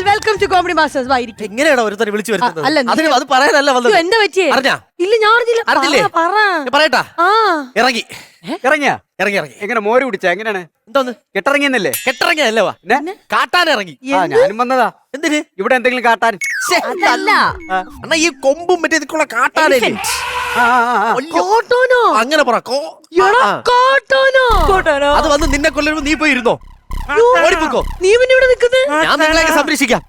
Welcome to comedy masters. എങ്ങനെയാണോ ഒരുത്തരെ വിളിച്ചു വരുന്നത്? അത് പറയാനല്ല വന്നത്. എന്താ പറ്റിയേ? അറിഞ്ഞാ? ഇല്ല, ഞാൻ അറിഞ്ഞില്ലേ? പറയട്ടാ. ഇറങ്ങി. എങ്ങനെ മോര് കുടിച്ചാ? എങ്ങനെയാണ്? എന്തോന്ന് കെട്ടിറങ്ങിയെന്നല്ലേ? കെട്ടിറങ്ങിയല്ലേ? കാട്ടാൻ ഇറങ്ങി. ഞാനും വന്നതാ. എന്തിന് ഇവിടെ എന്തെങ്കിലും കാട്ടാൻ? അണ്ണാ ഈ കൊമ്പും മറ്റേ ഇതൊക്കെയുള്ള കാട്ടാനല്ലേ? അങ്ങനെ പറ. അത് വന്ന് നിന്നെ കൊല്ലുമ്പോ നീ പോയി ഇരുന്നോ? നീ പിന്നെ ഇവിടെ നിൽക്കുന്നത്? ഞാൻ നിങ്ങളെയൊക്കെ സംരക്ഷിക്കാം.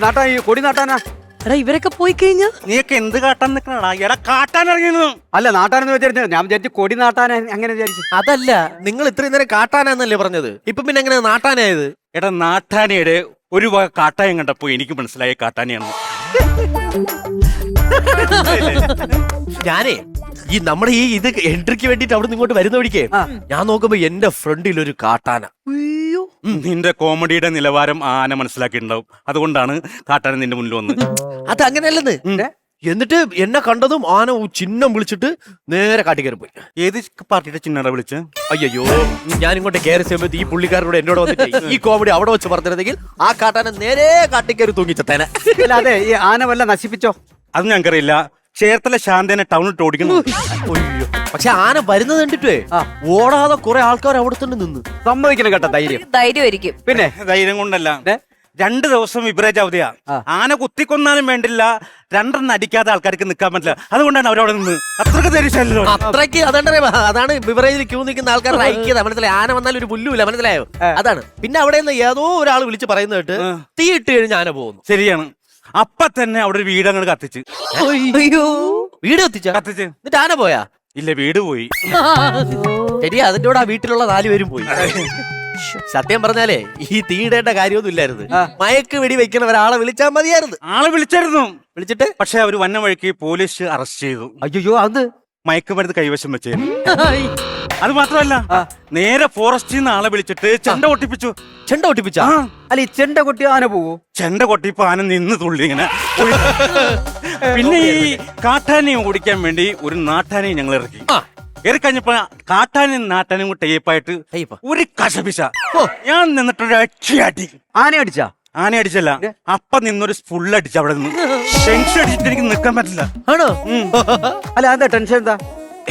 നാട്ടാ ഈ കൊടി നാട്ടാനാ? എടാ, ഇവരൊക്കെ പോയി കഴിഞ്ഞാ നീയൊക്കെ എന്ത് കാട്ടാൻ നിക്കണടാ? എടാ കാട്ടാൻ ഇറങ്ങിയെന്നു. അല്ല, നാട്ടാനെന്ന് വിചാരിച്ചു. ഞാൻ വിചാരിച്ചു കൊടി നാട്ടാൻ അങ്ങനെ വിചാരിച്ചു. അതല്ല, നിങ്ങൾ ഇത്രയും നേരം കാട്ടാനാന്നല്ലേ പറഞ്ഞത്. ഇപ്പൊ പിന്നെ എങ്ങനെ നാട്ടാനായത്? എടാ, നാട്ടാനയുടെ ഒരു വക കാട്ടായം കണ്ടപ്പോ എനിക്ക് മനസ്സിലായ കാട്ടാനയാണ്. ഞാനേ ഈ നമ്മുടെ ഈ ഇത് എൻട്രിക്ക് വേണ്ടിട്ട് അവിടെ ഇങ്ങോട്ട് വരുന്ന വഴിക്കേ ഞാൻ നോക്കുമ്പോ എന്റെ ഫ്രണ്ടിൽ ഒരു കാട്ടാന. നിന്റെ കോമഡിയുടെ നിലവാരം ആന മനസ്സിലാക്കിയിട്ടുണ്ടാവും. അതുകൊണ്ടാണ് കാട്ടാന നിന്റെ മുന്നിൽ വന്ന്. അത് അങ്ങനെയല്ലെന്ന്. എന്നിട്ട് എന്നെ കണ്ടതും ആന ചിഹ്നം വിളിച്ചിട്ട് നേരെ കാട്ടിക്കയറി പോയി. ഏത് പാർട്ടിയുടെ ചിഹ്നട വിളിച്ച്? അയ്യോ, ഞാൻ ഇങ്ങോട്ട് കയറി ചെയ്യുമ്പോൾ ഈ പുള്ളിക്കാരോട് എന്നോട് വന്നിട്ട് ഈ കോമഡി അവിടെ വെച്ച് പറഞ്ഞിരുന്നെങ്കിൽ ആ കാട്ടാന നേരെ കാട്ടിക്കയറി തൂങ്ങിച്ചത്തേനെ. അതെ, ഈ ആന വല്ല നശിപ്പിച്ചോ? അത് ഞങ്ങൾക്കറിയില്ല. ചേർത്തല ശാന്തനെ ടൗണിട്ട് ഓടിക്കുന്നു. അയ്യോ, പക്ഷെ ആന വരുന്നത് കണ്ടിട്ടേ ഓടാതെ കുറെ ആൾക്കാർ അവിടെ തന്നെ നിന്ന്. സമ്മതിക്കണം കേട്ടോ, ധൈര്യമായിരിക്കും. പിന്നെ ധൈര്യം കൊണ്ടല്ല, 2 ദിവസം വിപരീത അവധിയാ. ആന കുത്തിക്കൊന്നാലും വേണ്ടില്ല, 2 അടിക്കാതെ ആൾക്കാർക്ക് നിൽക്കാൻ പറ്റില്ല. അതുകൊണ്ടാണ് അവരവിടെ നിന്ന്. അത്രക്ക് ധൈര്യശാലോ. അത്രയ്ക്ക് അതാണ് ബിവറേജിൽ ക്യൂ നിൽക്കുന്ന ആൾക്കാരുടെ ഐക്യത. മനസ്സിലായി? ആന വന്നാൽ ഒരു പുല്ലുമില്ല. മനസ്സിലായോ? അതാണ്. പിന്നെ അവിടെ നിന്ന് ഏതോ ഒരാൾ വിളിച്ച് പറയുന്നത് കേട്ട് തീ ഇട്ട് കഴിഞ്ഞ് ആന പോകുന്നു. ശരിയാണ്. അപ്പൊ തന്നെ അവിടെ ഒരു വീട് അങ്ങോട്ട് കത്തിച്ച്. വീട് കത്തിച്ച് എന്നിട്ട് ആന പോയാ? ഇല്ല, വീട് പോയി. ശരിയാ, അതിന്റെ കൂടെ ആ വീട്ടിലുള്ള 4 പേരും പോയി. സത്യം പറഞ്ഞാലേ ഈ തീയിടേണ്ട കാര്യമൊന്നും ഇല്ലായിരുന്നു. മയക്ക് വെടി വെക്കുന്ന ഒരാളെ വിളിച്ചാൽ മതിയായിരുന്നു. ആളെ വിളിച്ചിട്ട് പക്ഷെ അവര് വന്ന വഴിക്ക് പോലീസ് അറസ്റ്റ് ചെയ്തു. അയ്യോ, അത് മയക്കുമരുന്ന് കൈവശം വെച്ചേ. അത് മാത്രമല്ല, നേരെ ഫോറസ്റ്റിൽ നിന്ന് ആളെ വിളിച്ചിട്ട് ചെണ്ട കൊട്ടിപ്പിച്ചു. അല്ല, ഈ ചെണ്ട കൊട്ടി ആന പോവോ? ചെണ്ട കൊട്ടിപ്പോ ആന നിന്ന് തുള്ളി ഇങ്ങനെ. പിന്നെ ഈ കാട്ടാനയും ഓടിക്കാൻ വേണ്ടി ഒരു നാട്ടാനെയും ഞങ്ങൾ ഇറക്കി. ഇറക്കഴിഞ്ഞപ്പോ കാട്ടാനും നാട്ടാനും കൂടെ ടേപ്പായിട്ട് ഒരു കശപിശ. ഞാൻ നിന്നിട്ടൊരു അടി. ആന അടിച്ചല്ല, അപ്പൊ നിന്നൊരു ഫുൾ അടിച്ചു. അവിടെ നിന്ന് ടെൻഷൻ അടിച്ചിട്ട് എനിക്ക് നിൽക്കാൻ പറ്റില്ല. ആണോ? അല്ല, എന്താ ടെൻഷൻ? എന്താ?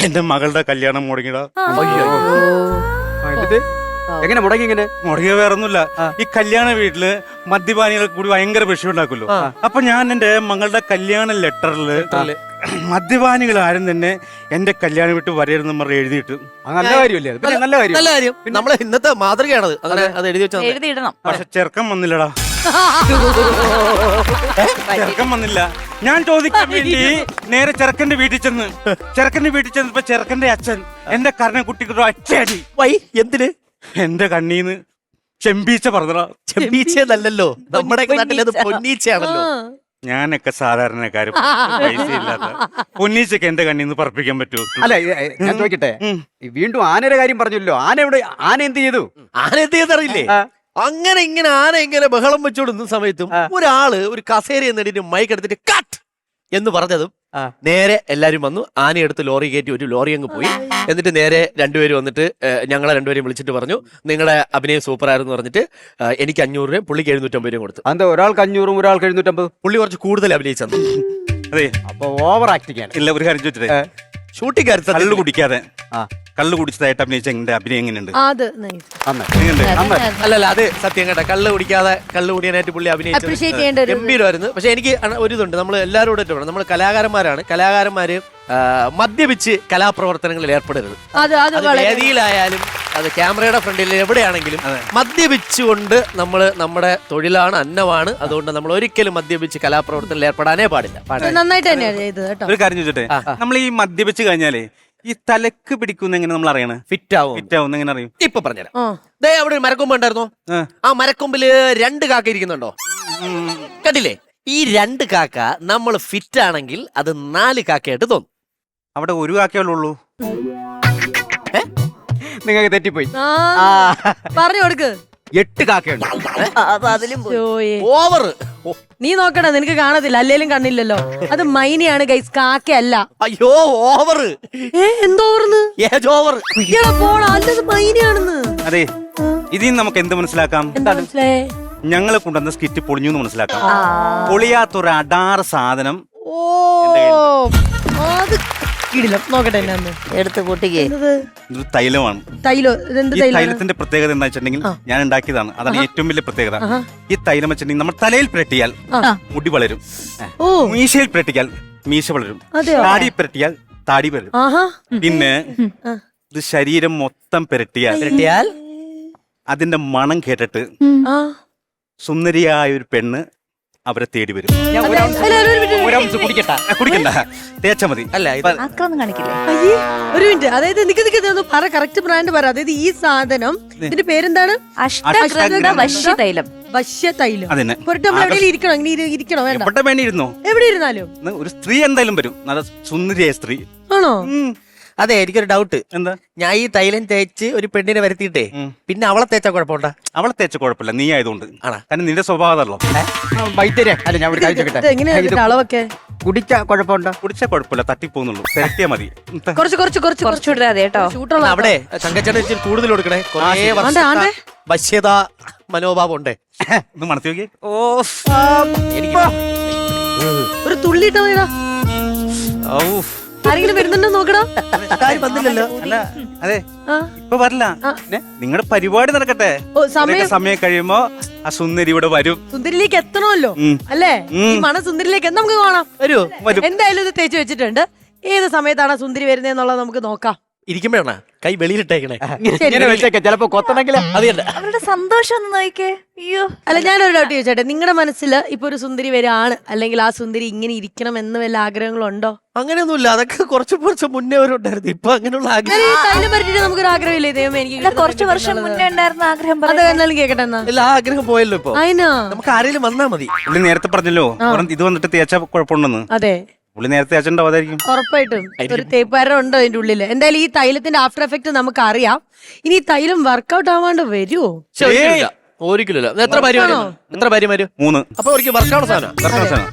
എന്റെ മകളുടെ കല്യാണം മുടങ്ങിടാ. എങ്ങനെ മുടങ്ങി? ഇങ്ങനെ മുടങ്ങിയ വേറൊന്നുമില്ല. ഈ കല്യാണ വീട്ടില് മദ്യപാനികൾ കൂടി ഭയങ്കര വിഷയം ഉണ്ടാക്കുമല്ലോ. അപ്പൊ ഞാൻ എന്റെ മകളുടെ കല്യാണ ലെറ്ററില് മദ്യപാനികൾ ആരും തന്നെ എന്റെ കല്യാണം വിട്ട് വരരുതെന്ന് പറഞ്ഞ് എഴുതിയിട്ട്. നല്ല കാര്യമല്ലേ? നല്ല കാര്യം. നമ്മളെ ഇന്നത്തെ മാതൃകയാണത്. അങ്ങനെ അത് എഴുതിയിടണം. പക്ഷെ ചെറുക്കം വന്നില്ലടാ. ചെറുക്കം വന്നില്ല. ഞാൻ ചോദിക്കാൻ വേണ്ടി നേരെ ചെറുക്കന്റെ വീട്ടിൽ ചെന്നപ്പോ ചെറുക്കന്റെ അച്ഛൻ എന്റെ കർണക്കുട്ടിക്ക് അച്ഛടി. എന്തിന്? എന്റെ കണ്ണീന്ന് ചെമ്പീച്ച പറഞ്ഞടാ. ചെമ്പീച്ചല്ലോ, നമ്മുടെ നാട്ടിലത് പൊന്നീച്ചയാണല്ലോ. ഞാനൊക്കെ സാധാരണക്കാരും പൈസ ഇല്ലാത്ത പൊന്നീച്ചക്ക് എന്റെ കണ്ണീന്ന് പറപ്പിക്കാൻ പറ്റുമോ? അല്ല, ഞാൻ ചോദിക്കട്ടെ, വീണ്ടും ആനയുടെ കാര്യം പറഞ്ഞല്ലോ. ആന എന്ത് ചെയ്തു? അറിയില്ലേ? അങ്ങനെ ആന ബഹളം വെച്ചോടുന്ന സമയത്തും ഒരാള് ഒരു കസേര എന്നിട്ട് മൈക്ക് എടുത്തിട്ട് കട്ട് എന്ന് പറഞ്ഞതും നേരെ എല്ലാരും വന്നു. ആനയെടുത്ത് ലോറി കയറ്റി ഒരു ലോറി അങ്ങ് പോയി. എന്നിട്ട് നേരെ 2 പേര് വന്നിട്ട് ഞങ്ങളെ 2 പേരെയും വിളിച്ചിട്ട് പറഞ്ഞു, നിങ്ങളുടെ അഭിനയം സൂപ്പർ ആയിരുന്നു പറഞ്ഞിട്ട് എനിക്ക് 500 രൂപയും പുള്ളിക്ക് 750 രൂപയും കൊടുത്തു. എന്താ ഒരാൾക്ക് 500, ഒരാൾക്ക് 750? പുള്ളി കുറച്ച് കൂടുതൽ അഭിനയിച്ചു. അതെ, അപ്പൊ ഓവർ ആക്ടിങ് ആണ്. ഇല്ല, ഒരു കാര്യം ചോദിച്ചിട്ടേ, ഷൂട്ടിംഗ് കള്ളു കുടിക്കാതെ കള്ളു കുടിച്ചതായിട്ട് അഭിനയിച്ച എന്റെ അഭിനയം എങ്ങനെയുണ്ട്? അല്ലല്ല, അത് സത്യം കേട്ടോ. കള്ളു കുടിക്കാതെ കള്ളു കുടിയാനായിട്ട് പുള്ളി അഭിനയിച്ചത് ഗംഭീരമായിരുന്നു. പക്ഷെ എനിക്ക് ഒരു ഇതുണ്ട്, നമ്മൾ എല്ലാവരോടും നമ്മൾ കലാകാരന്മാര് മദ്യപിച്ച് കലാപ്രവർത്തനങ്ങളിൽ ഏർപ്പെടരുത്. അത് വേദിയിലായാലും അത് ക്യാമറയുടെ ഫ്രണ്ടിൽ എവിടെയാണെങ്കിലും മദ്യപിച്ചുകൊണ്ട് നമ്മുടെ തൊഴിലാണ്, അന്നമാണ്. അതുകൊണ്ട് നമ്മൾ ഒരിക്കലും മദ്യപിച്ച് കലാപ്രവർത്തനത്തിൽ ഏർപ്പെടാനേ പാടില്ല. ഒരു കാര്യം ചോദിച്ചോട്ടെ, നമ്മൾ ഈ മദ്യപിച്ച് കഴിഞ്ഞാലേ ഈ തലക്ക് പിടിക്കുന്ന എങ്ങനെ നമ്മൾ അറിയണം? ഫിറ്റ് ആവും എങ്ങനെ അറിയും? ഇപ്പൊ പറഞ്ഞുതരാം. അവിടെ ഒരു മരക്കൊമ്പ് ഉണ്ടായിരുന്നോ? ആ മരക്കൊമ്പില് 2 കാക്ക ഇരിക്കുന്നുണ്ടോ? കണ്ടില്ലേ? ഈ 2 കാക്ക നമ്മൾ ഫിറ്റ് ആണെങ്കിൽ അത് 4 കാക്കയായിട്ട് തോന്നും. അവിടെ ഒരു കാക്കയുള്ളൂ. നിങ്ങൾക്ക് തെറ്റിപ്പോയി. പറഞ്ഞു കൊടുക്ക്. 8 കാക്കയുണ്ട്. ഓവർ നീ നോക്കടാ, നിനക്ക് കാണത്തില്ല, അല്ലേലും കണ്ണില്ലല്ലോ. അത് മൈനയാണ് ഗൈസ്, കാക്കയല്ല. അയ്യോ ഓവർ എന്തോ ഏജ് ഓവർ. പോടാ, അല്ലത് മൈനയാണെന്ന്. അതെ, ഇതിൽ നമുക്ക് എന്ത് മനസ്സിലാക്കാം? എന്താ മനസ്സിലായേ? ഞങ്ങളെ കൊണ്ടുവന്ന സ്കിറ്റ് പൊളിഞ്ഞു എന്ന് മനസ്സിലാക്കാം. പൊളിയാത്തൊരു അടാറ് സാധനം. ഓ അത് കിടിലം. നോക്കട്ടെ എന്നാന്ന് എടുത്ത് പൊട്ടിക്കേ. ഇതൊരു തൈലമാണ്. തൈലോ? ഇതെന്ത് ഈ തൈലം? തൈലത്തിന്റെ പ്രത്യേകത എന്താ വെച്ചിട്ടുണ്ടെങ്കിൽ ഞാൻ ഉണ്ടാക്കിയതാണ്. അതാണ് ഏറ്റവും വലിയ പ്രത്യേകത. ഈ തൈലം വെച്ചിട്ടുണ്ടെങ്കിൽ നമ്മൾ തലയിൽ പുരട്ടിയാൽ മുടി വളരും, ഓ മീശയിൽ പുരട്ടിയാൽ മീശ വളരും, അതെയോ? താടി പുരട്ടിയാൽ താടി വരും. ആഹാ. പിന്നെ ഇത് ശരീരം മൊത്തം പുരട്ടിയാൽ അതിന്റെ മണം കേട്ടിട്ട് ആ. സുന്ദരിയായ ഒരു പെണ്ണ് അവരെ തേടി വരും. അല്ല, ഒരു minute. കുടിക്കണ്ട, തേച്ചാ മതി. അല്ല അക്രമം കാണിക്കില്ലേ? അയ്യേ, ഒരു മിനിറ്റ്. അതായത് നിക്ക് പറ, കറക്റ്റ് ബ്രാൻഡ് പറ. അതായത് ഈ സാധനം, ഇതിന്റെ പേരെന്താണ്? അഷ്ടഗന്ധ വശ്യ തൈലം. വശ്യ തൈലം. അതിന് പുറത്ത് നമ്മൾ എവിടെയും ഇരിക്കണോ? ഇങ്ങനെ ഇരിക്കണോ? വേണ്ട, എവിടെ വേണ്ടിയിരുന്നോ? എവിടെ ഇരുന്നാലും. ഒരു സ്ത്രീ എന്തായാലും വരും, നല്ല സുന്ദരിയായ സ്ത്രീ. ആണോ? അതെ, എനിക്കൊരു ഡൗട്ട്. എന്താ? ഞാൻ ഈ തൈലം തേച്ച് ഒരു പെണ്ണിനെ വരുത്തിയിട്ടേ പിന്നെ അവളെ തേച്ചാ കുഴപ്പമുണ്ടാ? അവളെ തേച്ച കുഴപ്പമില്ല, നീ ആയതുകൊണ്ട്. ആണോ? കാരണം നിന്റെ സ്വഭാവം അതല്ലോ. വൈദ്യരെ അല്ല, ഞാൻ ഒരു കാര്യം ഇത് ചോദിക്കട്ടെ. എങ്ങനെയാ ഇതിന്റെ അളവൊക്കെ? കുടിച്ച കുഴപ്പമുണ്ടോ? കുടിച്ചാ കുഴപ്പമില്ല, തട്ടിപ്പോന്നുള്ളൂ. തിരട്ടിയാ മതി. കുറച്ചുകൂടെ അതെ കേട്ടോ. ഷൂട്ടുള്ള അവിടെ തങ്കച്ചേട്ടൻ ഇച്ചിരി കൂടുതൽ കൊടുക്കണേ. കുറേ ആണ്ടെ, വർഷത്തെ ആണ്ടെ. വശ്യത മനോഭാവം ഉണ്ട്. ഒന്ന് മണത്തി നോക്കി. എനിക്ക് ഒരു തുള്ളി ഇട്ടാ മതിടാ. ആരെങ്കിലും വരുന്നുണ്ടോ നോക്കടാ. ആരും വന്നില്ലല്ലോ. അല്ല, അതെ, ആ. ഇപ്പൊ വരില്ല. നിങ്ങളുടെ പരിപാടി നടക്കട്ടെ. ഓ, സമയം സമയം കഴിയുമ്പോ ആ സുന്ദരി ഇവിടെ വരും. സുന്ദരിലേക്ക് എത്തണമല്ലോ, അല്ലേ? ഈ മണം സുന്ദരിലേക്ക് നമുക്ക് കാണാം. വരും. എന്തായാലും ഇത് തേച്ച് വെച്ചിട്ടുണ്ട്. ഏത് സമയത്താണ് സുന്ദരി വരുന്നതെന്നുള്ളത് നമുക്ക് നോക്കാം. ഇരിക്കുമ്പോഴാണ് കൈ വെളിയിലിട്ടേക്കണേ. ഇങ്ങനെ വെച്ചേക്കെ, ചിലപ്പോ കൊത്തണമെങ്കിൽ. അത് തന്നെ. അവരുടെ സന്തോഷം ഒന്ന് നോക്കിക്കേ. അയ്യോ, അല്ല, ഞാനൊരു ഡൗട്ട് ചോദിച്ചോട്ടെ. നിങ്ങളുടെ മനസ്സിൽ ഇപ്പൊ ഒരു സുന്ദരി വരാണ്, അല്ലെങ്കിൽ ആ സുന്ദരി ഇങ്ങനെ ഇരിക്കണം എന്ന് വല്ല ആഗ്രഹങ്ങളുണ്ടോ? അങ്ങനെയൊന്നുമില്ല, അതൊക്കെ കുറച്ച് മുന്നേ ഉണ്ടായിരുന്നു. ഇപ്പൊ അങ്ങനെയുള്ള ആഗ്രഹം ഈ തൈലം പറ്റിട്ട് നമുക്കൊരു ആഗ്രഹമില്ലേ? ദൈവമേ, എനിക്ക് ഇല്ല, കുറച്ച് വർഷം മുന്നേ ഉണ്ടായിരുന്ന ആഗ്രഹം അത് പറയാം. എന്നാലും കേക്കട്ടെ എന്നാ. ഇല്ല, ആ ആഗ്രഹം പോയല്ലോ. ഇപ്പൊ അതിനാ നമുക്ക് ആരെങ്കിലും വന്നാ മതി. പുള്ളി നേരത്തെ പറഞ്ഞല്ലോ ഇത് വന്നിട്ട് തേച്ചാ കുഴപ്പമുണ്ടെന്ന്. അതെ, പുള്ളി നേരത്തെ തേച്ചിട്ടുണ്ടോ? അതായിരിക്കും ഉറപ്പായിട്ടും ഒരു തേപ്പാരം ഉണ്ടോ അതിന്റെ ഉള്ളില്. എന്തായാലും ഈ തൈലത്തിന്റെ ആഫ്റ്റർ എഫക്ട് നമുക്ക് അറിയാം. ഇനി ഈ തൈലം വർക്കൗട്ട് ആവാണ്ട് വരുമോ? ഒരിക്കലും എത്ര ഭാര്യ വരും? 3. അപ്പൊ ഒരിക്കലും വർക്കാണ് സാധനം. സാധനം